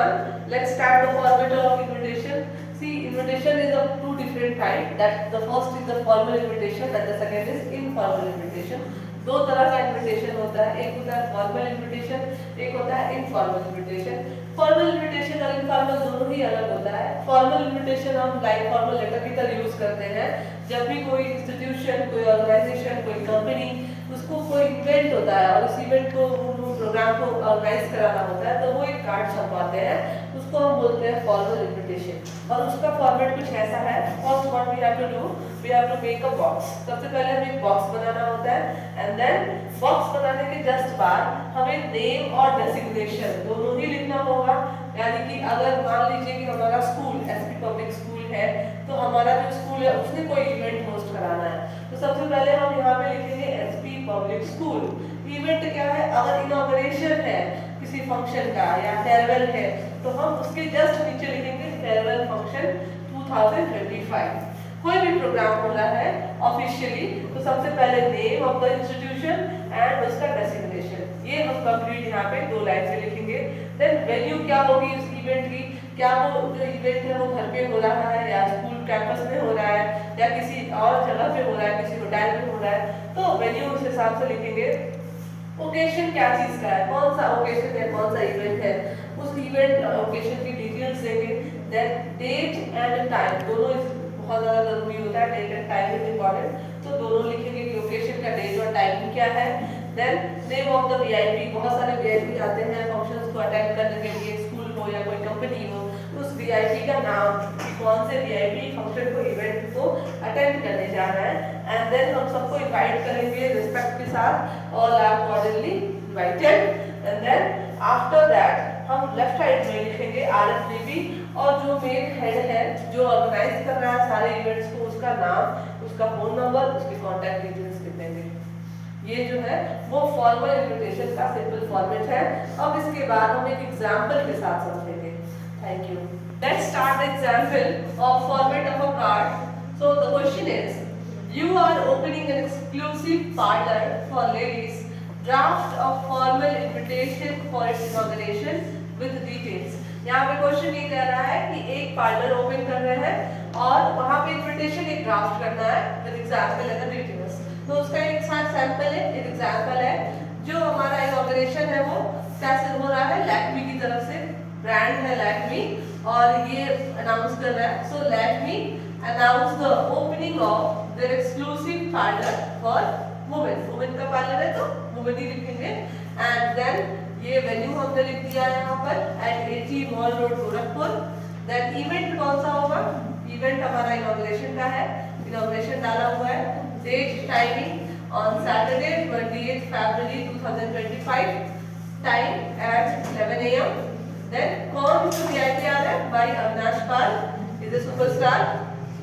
everyone. Let's start the format of invitation. See, invitation is of two different types. That the first is the formal invitation and the second is informal invitation. दो तरह का invitation होता है, एक होता है formal invitation, एक होता है इनफॉर्मल इन्विटेशन। फॉर्मल इन्विटेशन और इनफॉर्मल दोनों ही अलग होता है। फॉर्मल इन्विटेशन हम लाइक फॉर्मल लेटर की तरह यूज करते हैं जब भी कोई इंस्टीट्यूशन, कोई ऑर्गेनाइजेशन, कोई कंपनी उसको कोई इवेंट होता है और उस इवेंट को प्रोग्राम को ऑर्गेनाइज कराना होता है तो वो एक कार्ड छपवाते हैं, उसको हम बोलते हैं फॉर्मल इन्विटेशन। और उसका फॉर्मेट कुछ ऐसा है। First what we have to do, we have to make a box. सबसे पहले हमें एक बॉक्स बनाना होता है एंड देन बॉक्स बनाने के जस्ट बाद हमें नेम और डेसिग्नेशन दोनों ही लिखना होगा। यानी कि अगर मान लीजिए कि हमारा स्कूल एसपी पब्लिक स्कूल है तो हमारा जो स्कूल है उसने कोई इवेंट होस्ट कराना है तो सबसे पहले हम यहाँ पे लिखेंगे एसपी पब्लिक स्कूल। इवेंट क्या है, अगर इनॉग्रेशन है किसी फंक्शन का या फेयरवेल है तो हम उसके जस्ट नीचे लिखेंगे फेयरवेल फंक्शन 2025। कोई भी प्रोग्राम हो रहा है ऑफिशियली तो सबसे पहले name of the institution and उसका डेसिग्नेशन, ये हम कंप्लीट यहाँ पे दो लाइन में लिखेंगे। देन वेन्यू क्या होगी उस इवेंट की, क्या वो जो इवेंट है वो घर पे हो रहा है या स्कूल कैंपस में हो रहा है या किसी और जगह पे हो रहा है, किसी होटल में हो रहा है, तो वेन्यू उस हिसाब से लिखेंगे। ओकेशन क्या चीज का है, कौन सा ओकेशन है, कौन सा इवेंट है, उस इवेंट ओकेशन की डिटेल्स देंगे। देन डेट एंड टाइम, दोनों बहुत ज़्यादा जरूरी होता है, date and time is important, तो दोनों लिखेंगे कि ओकेशन का डेट और टाइम क्या है। Then name of the VIP, बहुत सारे वीआईपी आते हैं फंक्शंस को अटेंड करने के लिए, स्कूल हो या कोई कंपनी हो, तो उस वीआईपी का नाम कि कौन से वीआईपी फंक्शन को इवेंट को अटेंड करने जा रहा है। एंड देन हम सबको इनवाइट करेंगे रिस्पेक्ट के साथ, all are cordially invited. And then after that हम लेफ्ट साइड में लिखेंगे आरएसवीपी और जो मेन हेड है जो ऑर्गेनाइज कर रहा है सारे इवेंट्स को, उसका नाम, उसका फोन नंबर, उसके कॉन्टैक्ट डिटेल्स लिख देंगे। ये जो है वो फॉर्मल इन्विटेशन का सिंपल फॉर्मेट है। अब इसके बाद हम एक एग्जांपल के साथ समझेंगे। Thank you. Let's start the example of format of a card. So the question is, you are opening an exclusive parlour for ladies, draft of formal invitation for its inauguration with details. यहाँ पे question ये कह रहा है कि एक parlour open कर रहे हैं और वहाँ पे इन्विटेशन एक ड्राफ्ट करना है विद एग्जांपल एंड डिटेल्स। तो उसका एक साथ सैंपल है, एक एग्जांपल है। जो हमारा इनॉग्रेशन है वो कैसे हो रहा है, लैक्मी की तरफ से, ब्रांड है लैक्मी और ये अनाउंस कर रहा है। So Lakme announce the opening of their exclusive parlour for women. Women का पार्लर है तो वुमेन ही लिखेंगे। एंड देन ये वेन्यू हमने लिख दिया है यहाँ पर at 80 mall road Gorakhpur. Then event कौन सा होगा, इवेंट हमारा इनॉग्रेशन का है, इनॉग्रेशन डाला हुआ है। Date timing on Saturday 28 February 2025, time at 11 AM। Then कौन जो वीआईपी आ रहा है, by Avinash Pal, is a superstar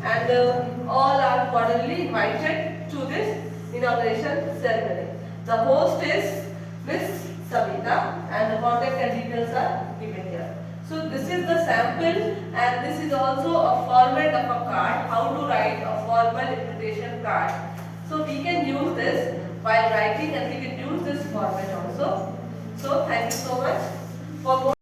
and all are cordially invited to this inauguration ceremony. The host is Miss Savita and the contact and details are given here. So this is the sample and this is also a format of a card, how to write a formal invitation card. So we can use this while writing and we can use this format also. So thank you so much for